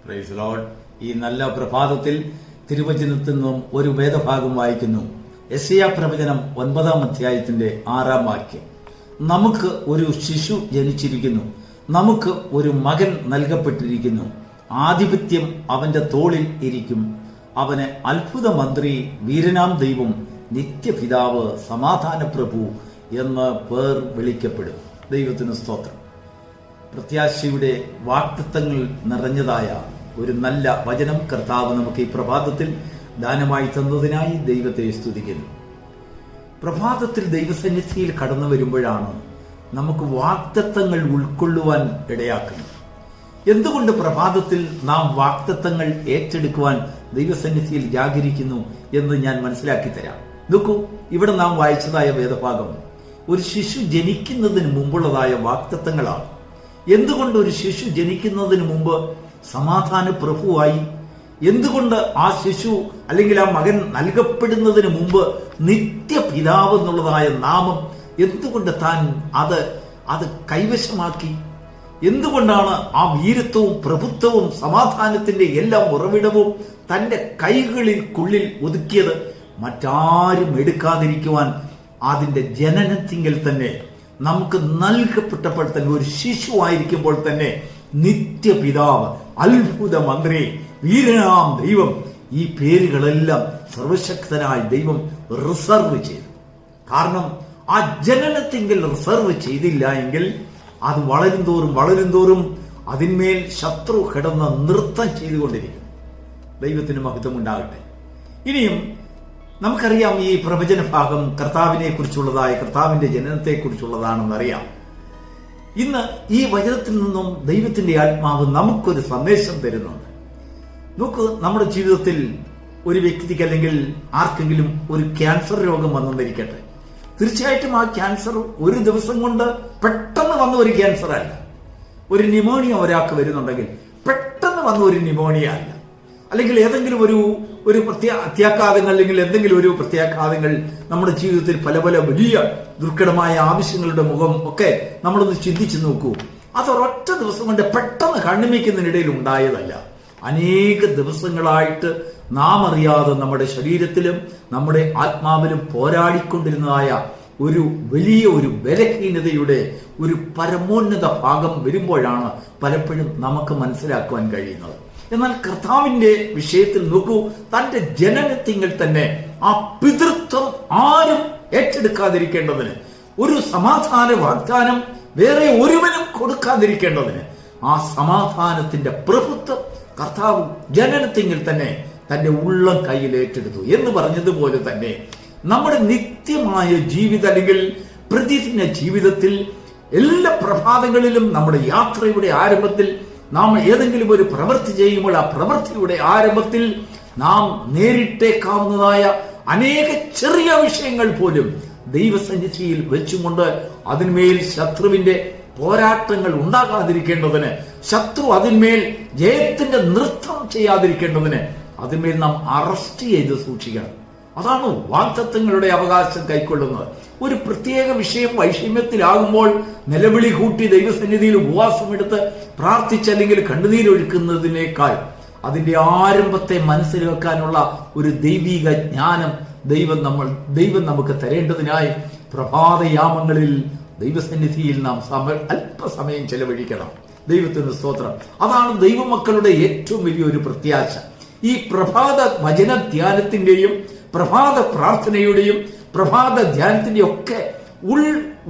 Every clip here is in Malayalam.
Praise Lord. ഈ നല്ല പ്രഭാതത്തിൽ തിരുവചനത്തിൽ നിന്നും ഒരു വേദഭാഗം വായിക്കുന്നു. യെശയ്യാ പ്രവചനം 9-ാം അധ്യായത്തിന്റെ 6-ാം വാക്യം. നമുക്ക് ഒരു ശിശു ജനിച്ചിരിക്കുന്നു, നമുക്ക് ഒരു മകൻ നൽകപ്പെട്ടിരിക്കുന്നു, ആധിപത്യം അവന്റെ തോളിൽ ഇരിക്കും, അവന് അത്ഭുത മന്ത്രി, വീരനാം ദൈവം, നിത്യപിതാവ്, സമാധാന പ്രഭു എന്ന് പേർ വിളിക്കപ്പെടും. ദൈവത്തിന് സ്തോത്രം. പ്രത്യാശയുടെ വാഗ്ദത്തങ്ങൾ നിറഞ്ഞതായ ഒരു നല്ല വചനം കർത്താവ് നമുക്ക് ഈ പ്രഭാതത്തിൽ ദാനമായി തന്നതിനായി ദൈവത്തെ സ്തുതിക്കുന്നു. പ്രഭാതത്തിൽ ദൈവസന്നിധിയിൽ കടന്നു വരുമ്പോഴാണ് നമുക്ക് വാഗ്ദത്തങ്ങൾ ഉൾക്കൊള്ളുവാൻ ഇടയാക്കുന്നത്. എന്തുകൊണ്ട് പ്രഭാതത്തിൽ നാം വാഗ്ദത്തങ്ങൾ ഏറ്റെടുക്കുവാൻ ദൈവസന്നിധിയിൽ ജാഗരിക്കുന്നു എന്ന് ഞാൻ മനസ്സിലാക്കി തരാം. നോക്കൂ, ഇവിടെ നാം വായിച്ചതായ വേദഭാഗം ഒരു ശിശു ജനിക്കുന്നതിന് മുമ്പുള്ളതായ വാഗ്ദത്തങ്ങളാണ്. എന്തുകൊണ്ട് ഒരു ശിശു ജനിക്കുന്നതിന് മുമ്പ് സമാധാന പ്രഭുവായി? എന്തുകൊണ്ട് ആ ശിശു അല്ലെങ്കിൽ ആ മകൻ നൽകപ്പെടുന്നതിന് മുമ്പ് നിത്യപിതാവ് എന്നുള്ളതായ നാമം എന്തുകൊണ്ട് താൻ അത് കൈവശമാക്കി? എന്തുകൊണ്ടാണ് ആ വീരത്വവും പ്രഭുത്വവും സമാധാനത്തിന്റെ എല്ലാം ഉറവിടവും തന്റെ കൈകളിൽക്കുള്ളിൽ ഒതുക്കിയത്? മറ്റാരും എടുക്കാതിരിക്കുവാൻ അതിന്റെ ജനനത്തിങ്കിൽ തന്നെ നമുക്ക് നൽകപ്പെട്ടപ്പോൾ തന്നെ, ഒരു ശിശുവായിരിക്കുമ്പോൾ തന്നെ നിത്യപിതാവ്, അത്ഭുത മന്ത്രി, വീരനാം ദൈവം, ഈ പേരുകളെല്ലാം സർവശക്തനായ ദൈവം റിസർവ് ചെയ്തു. കാരണം ആ ജനനത്തിങ്കിൽ റിസർവ് ചെയ്തില്ല എങ്കിൽ അത് വളരും തോറും അതിന്മേൽ ശത്രു കിടന്ന് നൃത്തം ചെയ്തുകൊണ്ടിരിക്കും. ദൈവത്തിന് മഹത്വം ഉണ്ടാകട്ടെ. ഇനിയും നമുക്കറിയാം, ഈ പ്രവചന ഭാഗം കർത്താവിനെ കുറിച്ചുള്ളതായ, കർത്താവിന്റെ ജനനത്തെ കുറിച്ചുള്ളതാണെന്നറിയാം. ഇന്ന് ഈ വചനത്തിൽ നിന്നും ദൈവത്തിന്റെ ആത്മാവ് നമുക്കൊരു സന്ദേശം തരുന്നുണ്ട്. നോക്ക്, നമ്മുടെ ജീവിതത്തിൽ ഒരു വ്യക്തിക്ക് അല്ലെങ്കിൽ ആർക്കെങ്കിലും ഒരു ക്യാൻസർ രോഗം വന്നെന്നിരിക്കട്ടെ. തീർച്ചയായിട്ടും ആ ക്യാൻസർ ഒരു ദിവസം കൊണ്ട് പെട്ടെന്ന് വന്ന ഒരു ക്യാൻസർ അല്ല. ഒരു ന്യൂമോണിയ ഒരാൾക്ക് വരുന്നുണ്ടെങ്കിൽ പെട്ടെന്ന് വന്ന ഒരു ന്യൂമോണിയ അല്ല. അല്ലെങ്കിൽ ഏതെങ്കിലും ഒരു അത്യാഘാതങ്ങൾ അല്ലെങ്കിൽ എന്തെങ്കിലും ഒരു പ്രത്യാഘാതങ്ങൾ നമ്മുടെ ജീവിതത്തിൽ പല വലിയ ദുർഘടമായ ആവശ്യങ്ങളുടെ മുഖം ഒക്കെ നമ്മളൊന്ന് ചിന്തിച്ചു നോക്കൂ. അതൊരൊറ്റ ദിവസം കൊണ്ട് പെട്ടെന്ന് കണ്ണുമിക്കുന്നതിനിടയിൽ ഉണ്ടായതല്ല. അനേക ദിവസങ്ങളായിട്ട് നാം അറിയാതെ നമ്മുടെ ശരീരത്തിലും നമ്മുടെ ആത്മാവിലും പോരാടിക്കൊണ്ടിരുന്നതായ ഒരു വലിയ ബലഹീനതയുടെ ഒരു പരമോന്നത ഭാഗം വരുമ്പോഴാണ് പലപ്പോഴും നമുക്ക് മനസ്സിലാക്കുവാൻ കഴിയുന്നത്. എന്നാൽ കർത്താവിന്റെ വിഷയത്തിൽ നോക്കൂ, തന്റെ ജനനത്തിങ്കിൽ തന്നെ ആ പിതൃത്വം ആരും ഏറ്റെടുക്കാതിരിക്കേണ്ടതിന്, ഒരു സമാധാന വാഗ്ദാനം വേറെ ഒരുവനും കൊടുക്കാതിരിക്കേണ്ടതിന്, ആ സമാധാനത്തിന്റെ പ്രഭുത്വം കർത്താവ് ജനനത്തിങ്കിൽ തന്നെ തന്റെ ഉള്ളം കയ്യിൽ ഏറ്റെടുത്തു. എന്ന് പറഞ്ഞതുപോലെ തന്നെ നമ്മുടെ നിത്യമായ ജീവിതം അല്ലെങ്കിൽ പ്രതിദിന ജീവിതത്തിൽ എല്ലാ പ്രഭാതങ്ങളിലും നമ്മുടെ യാത്രയുടെ ആരംഭത്തിൽ നാം ഏതെങ്കിലും ഒരു പ്രവൃത്തി ചെയ്യുമ്പോൾ ആ പ്രവൃത്തിയുടെ ആരംഭത്തിൽ നാം നേരിട്ടേക്കാവുന്നതായ അനേക ചെറിയ വിഷയങ്ങൾ പോലും ദൈവസന്നിധിയിൽ വെച്ചുകൊണ്ട് അതിന്മേൽ ശത്രുവിന്റെ പോരാട്ടങ്ങൾ ഉണ്ടാകാതിരിക്കേണ്ടതിന്, ശത്രു അതിന്മേൽ ജയത്തിന്റെ നൃത്തം ചെയ്യാതിരിക്കേണ്ടതിന് അതിന്മേൽ നാം അറസ്റ്റ് ചെയ്ത് സൂക്ഷിക്കണം. അതാണ് വാഗ്ദത്തങ്ങളുടെ അവകാശം കൈക്കൊള്ളുന്നത്. ഒരു പ്രത്യേക വിഷയം വൈഷമ്യത്തിലാകുമ്പോൾ നിലവിളി കൂട്ടി ദൈവസന്നിധിയിൽ ഉപവാസമെടുത്ത് പ്രാർത്ഥിച്ചല്ലെങ്കിൽ കണ്ണുനീരൊഴുക്കുന്നതിനേക്കാൾ അതിന്റെ ആരംഭത്തെ മനസ്സിലാക്കാനുള്ള ഒരു ദൈവിക ജ്ഞാനം ദൈവം നമുക്ക് തരേണ്ടതിനായി പ്രഭാതയാമങ്ങളിൽ ദൈവസന്നിധിയിൽ നാം അല്പസമയം ചെലവഴിക്കണം. ദൈവത്തിന് സ്തോത്രം. അതാണ് ദൈവമക്കളുടെ ഏറ്റവും വലിയൊരു പ്രത്യാശ. ഈ പ്രഭാത വചന ധ്യാനത്തിന്റെയും പ്രഭാത പ്രാർത്ഥനയുടെയും പ്രഭാത ധ്യാനത്തിന്റെയും ഒക്കെ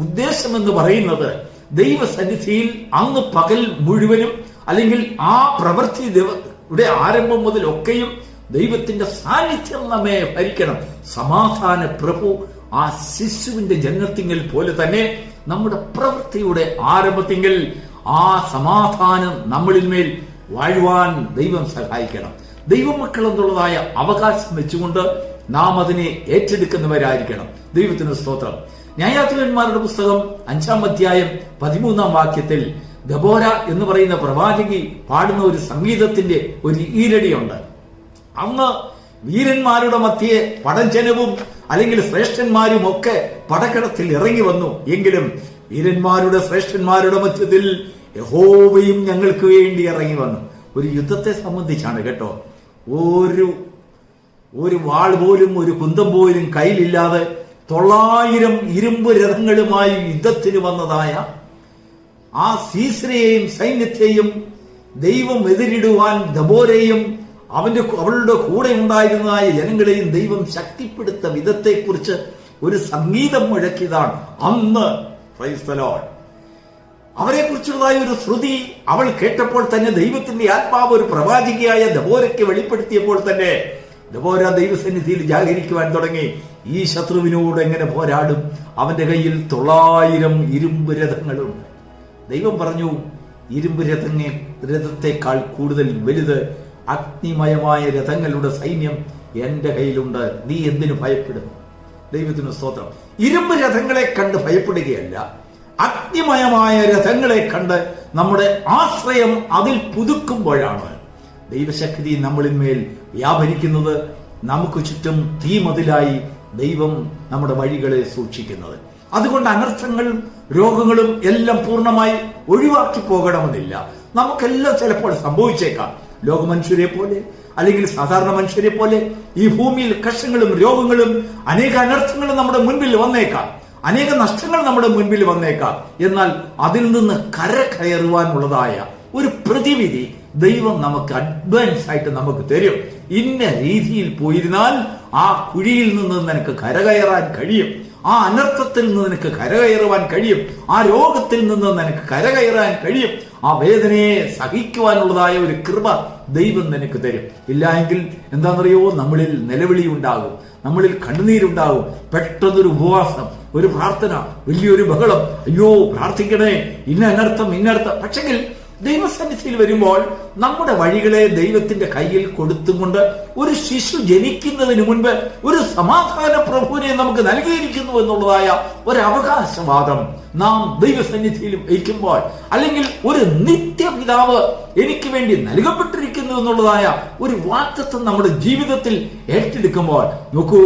ഉദ്ദേശം എന്ന് പറയുന്നത് ദൈവസന്നിധിയിൽ അങ്ങ് പകൽ മുഴുവനും അല്ലെങ്കിൽ ആ പ്രവൃത്തിയുടെ ആരംഭം മുതൽ ഒക്കെയും ദൈവത്തിന്റെ സാന്നിധ്യം നമ്മെ ഭരിക്കണം. സമാധാന പ്രഭു ആ ശിശുവിന്റെ ജനനത്തിങ്കിൽ പോലെ തന്നെ നമ്മുടെ പ്രവൃത്തിയുടെ ആരംഭത്തിങ്കിൽ ആ സമാധാനം നമ്മളിന്മേൽ വാഴുവാൻ ദൈവം സഹായിക്കണം. ദൈവമക്കൾ എന്നുള്ളതായ അവകാശം വെച്ചുകൊണ്ട് നാം അതിനെ ഏറ്റെടുക്കുന്നവരായിരിക്കണം. ദൈവത്തിന് സ്തോത്രം. ന്യായാധിപന്മാരുടെ പുസ്തകം 5-ാം അധ്യായം 13-ാം വാക്യത്തിൽ ദബോര എന്ന് പറയുന്ന പ്രവാചകി പാടുന്ന ഒരു സംഗീതത്തിന്റെ ഒരു ഈരടിയുണ്ട്. അന്ന് വീരന്മാരുടെ മധ്യേ പടജനവും അല്ലെങ്കിൽ ശ്രേഷ്ഠന്മാരും ഒക്കെ പടക്കടത്തിൽ ഇറങ്ങി വന്നു. എങ്കിലും വീരന്മാരുടെ ശ്രേഷ്ഠന്മാരുടെ മധ്യത്തിൽ യഹോവയും ഞങ്ങൾക്ക് വേണ്ടി ഇറങ്ങി വന്നു. ഒരു യുദ്ധത്തെ സംബന്ധിച്ചാണ് കേട്ടോ. ഒരു വാൾ പോലും ഒരു കുന്തം പോലും കയ്യിലില്ലാതെ 900 ഇരുമ്പ് രഥങ്ങളുമായി യുദ്ധത്തിന് വന്നതായ ആ സീസരയെയും സൈന്യത്തെയും ദൈവം എതിരിടുവാൻ ദബോരയെയും അവളുടെ കൂടെ ഉണ്ടായിരുന്നതായ ജനങ്ങളെയും ദൈവം ശക്തിപ്പെടുത്ത വിധത്തെക്കുറിച്ച് ഒരു സംഗീതം മുഴക്കിയതാണ് അന്ന്. Praise the Lord. അവരെ കുറിച്ചുള്ളതായ ഒരു ശ്രുതി അവൾ കേട്ടപ്പോൾ തന്നെ ദൈവത്തിന്റെ ആത്മാവ് ഒരു പ്രവാചികയായ ദബോരയ്ക്ക് വെളിപ്പെടുത്തിയപ്പോൾ തന്നെ ദബോര ദൈവസന്നിധിയിൽ ജാഗരിക്കുവാൻ തുടങ്ങി. ഈ ശത്രുവിനോട് എങ്ങനെ പോരാടും? അവന്റെ കയ്യിൽ 900 ഇരുമ്പ് രഥങ്ങളുണ്ട്. ദൈവം പറഞ്ഞു, ഇരുമ്പ് രഥത്തെക്കാൾ കൂടുതൽ വലുത് അഗ്നിമയമായ രഥങ്ങളുടെ സൈന്യം എന്റെ കയ്യിലുണ്ട്. നീ എന്തിനു ഭയപ്പെടും? ദൈവത്തിന് സ്തോത്രം. ഇരുമ്പ് രഥങ്ങളെ കണ്ട് ഭയപ്പെടുകയല്ല, അഗ്നിമയമായ രഥങ്ങളെ കണ്ട് നമ്മുടെ ആശ്രയം അതിൽ പുതുക്കുമ്പോഴാണ് ദൈവശക്തി നമ്മളിന്മേൽ വ്യാപരിക്കുന്നത്. നമുക്ക് ചുറ്റും തീമതിലായി ദൈവം നമ്മുടെ വഴികളെ സൂക്ഷിക്കുന്നത്. അതുകൊണ്ട് അനർത്ഥങ്ങളും രോഗങ്ങളും എല്ലാം പൂർണ്ണമായി ഒഴിവാക്കി പോകണമെന്നില്ല. നമുക്കെല്ലാം ചിലപ്പോൾ സംഭവിച്ചേക്കാം. ലോകമനുഷ്യരെ പോലെ അല്ലെങ്കിൽ സാധാരണ മനുഷ്യരെ പോലെ ഈ ഭൂമിയിൽ കഷ്ടങ്ങളും രോഗങ്ങളും അനേക അനർത്ഥങ്ങളും നമ്മുടെ മുൻപിൽ വന്നേക്കാം, അനേക നഷ്ടങ്ങൾ നമ്മുടെ മുൻപിൽ വന്നേക്കാം. എന്നാൽ അതിൽ നിന്ന് കരകയറുവാനുള്ളതായ ഒരു പ്രതിവിധി ദൈവം നമുക്ക് അഡ്വാൻസ് ആയിട്ട് നമുക്ക് തരും. ഇന്ന രീതിയിൽ പോയിരുന്നാൽ ആ കുഴിയിൽ നിന്ന് നിനക്ക് കരകയറാൻ കഴിയും, ആ അനർത്ഥത്തിൽ നിന്ന് നിനക്ക് കരകയറുവാൻ കഴിയും, ആ രോഗത്തിൽ നിന്ന് നിനക്ക് കരകയറാൻ കഴിയും, ആ വേദനയെ സഹിക്കുവാനുള്ളതായ ഒരു കൃപ ദൈവം നിനക്ക് തരും. ഇല്ല എങ്കിൽ എന്താണെന്നറിയോ, നമ്മളിൽ നിലവിളി ഉണ്ടാകും, നമ്മളിൽ കണ്ണുനീരുണ്ടാകും, പെട്ടെന്നൊരു ഉപവാസം, ഒരു പ്രാർത്ഥന, വലിയൊരു ബഹളം, അയ്യോ പ്രാർത്ഥിക്കണേ, ഇന്ന അനർത്ഥം. പക്ഷെങ്കിൽ ദൈവസന്നിധിയിൽ വരുമ്പോൾ നമ്മുടെ വഴികളെ ദൈവത്തിന്റെ കയ്യിൽ കൊടുത്തുകൊണ്ട് ഒരു ശിശു ജനിക്കുന്നതിന് മുൻപ് ഒരു സമാധാന പ്രഭുവിനെ നമുക്ക് നൽകിയിരിക്കുന്നു എന്നുള്ളതായ ഒരു അവകാശവാദം നാം ദൈവസന്നിധിയിൽ വയ്ക്കുമ്പോൾ, അല്ലെങ്കിൽ ഒരു നിത്യപിതാവ് എനിക്ക് വേണ്ടി നൽകപ്പെട്ടിരിക്കുന്നു എന്നുള്ളതായ ഒരു വാഗ്ദത്തം നമ്മുടെ ജീവിതത്തിൽ ഏറ്റെടുക്കുമ്പോൾ, നോക്കൂ,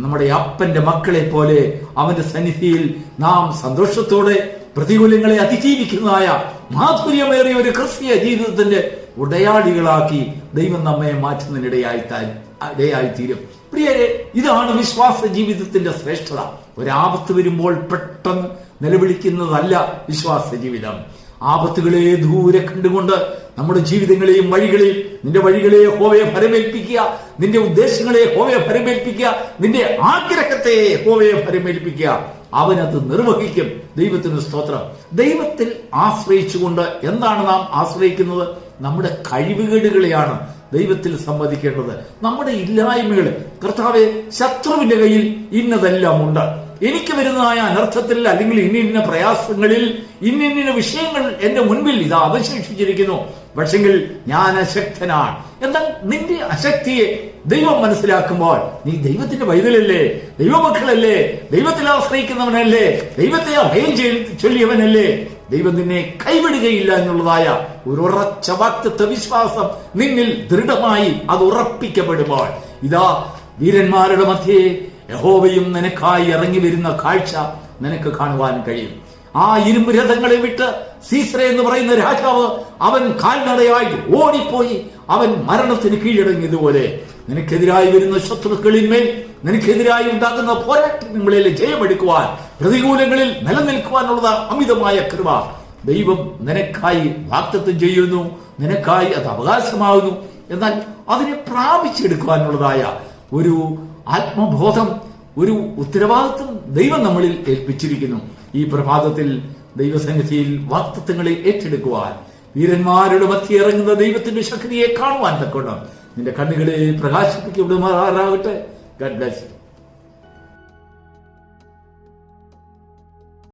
നമ്മുടെ അപ്പന്റെ മക്കളെ പോലെ അവന്റെ സന്നിധിയിൽ നാം സന്തോഷത്തോടെ പ്രതികൂലങ്ങളെ അതിജീവിക്കുന്നതായ മാധുര്യമേറിയ ഒരു ക്രിസ്തീയ ജീവിതത്തിന്റെ ഉടയാളികളാക്കി ദൈവം നമ്മെ മാറ്റുന്നതിനിടയായിത്തീരും. പ്രിയരെ, ഇതാണ് വിശ്വാസ ജീവിതത്തിന്റെ ശ്രേഷ്ഠത. ഒരാപത്ത് വരുമ്പോൾ പെട്ടെന്ന് നിലവിളിക്കുന്നതല്ല വിശ്വാസ ജീവിതം. ആപത്തുകളെ ദൂരെ കണ്ടുകൊണ്ട് നമ്മുടെ ജീവിതങ്ങളെയും വഴികളെയും, നിന്റെ വഴികളെ യഹോവയെ ഫലമേൽപ്പിക്കുക, നിന്റെ ഉദ്ദേശങ്ങളെ യഹോവയെ ഫലമേൽപ്പിക്കുക, നിന്റെ ആഗ്രഹത്തെ യഹോവയെ ഫലമേൽപ്പിക്കുക. അവനത് നിർവഹിക്കും. ദൈവത്തിന് സ്തോത്രം. ദൈവത്തിൽ ആശ്രയിച്ചുകൊണ്ട് എന്താണ് നാം ആശ്രയിക്കുന്നത്? നമ്മുടെ കഴിവുകേടുകളെയാണ് ദൈവത്തിൽ സമ്മതിക്കേണ്ടത്, നമ്മുടെ ഇല്ലായ്മകളെ. കർത്താവേ, ശത്രുവിന്റെ കയ്യിൽ ഇന്നതെല്ലാം ഉണ്ട്, എനിക്ക് വരുന്നതായ അനർത്ഥത്തിൽ അല്ലെങ്കിൽ ഇന്ന പ്രയാസങ്ങളിൽ ഇന്ന വിഷയങ്ങൾ എന്റെ മുൻപിൽ ഇതാ അവശേഷിച്ചിരിക്കുന്നു, പക്ഷെങ്കിൽ ഞാൻ അശക്തനാണ്. എന്നാൽ നിന്റെ അശക്തിയെ ദൈവം മനസ്സിലാക്കുമ്പോൾ നീ ദൈവത്തിന്റെ പൈതലല്ലേ, ദൈവമക്കളല്ലേ, ദൈവത്തിൽ ആശ്രയിക്കുന്നവനല്ലേ, ദൈവത്തെ അഭയം ചൊല്ലിയവനല്ലേ, ദൈവം നിന്നെ കൈവിടുകയില്ല എന്നുള്ളതായ ഒരു ഉറച്ച വാക്തത്വ വിശ്വാസം നിന്നിൽ ദൃഢമായി അത് ഉറപ്പിക്കപ്പെടുമ്പോൾ ഇതാ വീരന്മാരുടെ മധ്യേ യഹോവയും നിനക്കായി ഇറങ്ങി വരുന്ന കാഴ്ച നിനക്ക് കാണുവാൻ കഴിയും. ആ ഇരുമ്പ് രഥങ്ങളെ വിട്ട് സീസര എന്ന് പറയുന്ന രാജാവ് അവൻ കാൽനടയായി ഓടിപ്പോയി, അവൻ മരണത്തിന് കീഴടങ്ങിയതുപോലെ നിനക്കെതിരായി വരുന്ന ശത്രുക്കളിന്മേൽ, നിനക്കെതിരായി ഉണ്ടാകുന്ന പോരാട്ടങ്ങളിൽ ജയമെടുക്കുവാൻ, പ്രതികൂലങ്ങളിൽ നിലനിൽക്കുവാനുള്ള അമിതമായ കൃപ ദൈവം നിനക്കായി വാഗ്ദത്തം ചെയ്യുന്നു. നിനക്കായി അത് അവകാശമാകുന്നു. എന്നാൽ അതിനെ പ്രാപിച്ചെടുക്കുവാനുള്ളതായ ഒരു ആത്മബോധം, ഒരു ഉത്തരവാദിത്വം ദൈവം നമ്മളിൽ ഏൽപ്പിച്ചിരിക്കുന്നു. ഈ പ്രഭാതത്തിൽ ദൈവസന്നിധിയിൽ വാഗ്ദത്തങ്ങളെ ഏറ്റെടുക്കുവാൻ, വീരന്മാരുടെ മധ്യ ഇറങ്ങുന്ന ദൈവത്തിന്റെ ശക്തിയെ കാണുവാൻ തക്കോണം നിന്റെ കണ്ണുകളെ പ്രകാശിപ്പിക്കപ്പെടുമാറാകട്ടെ. God bless you.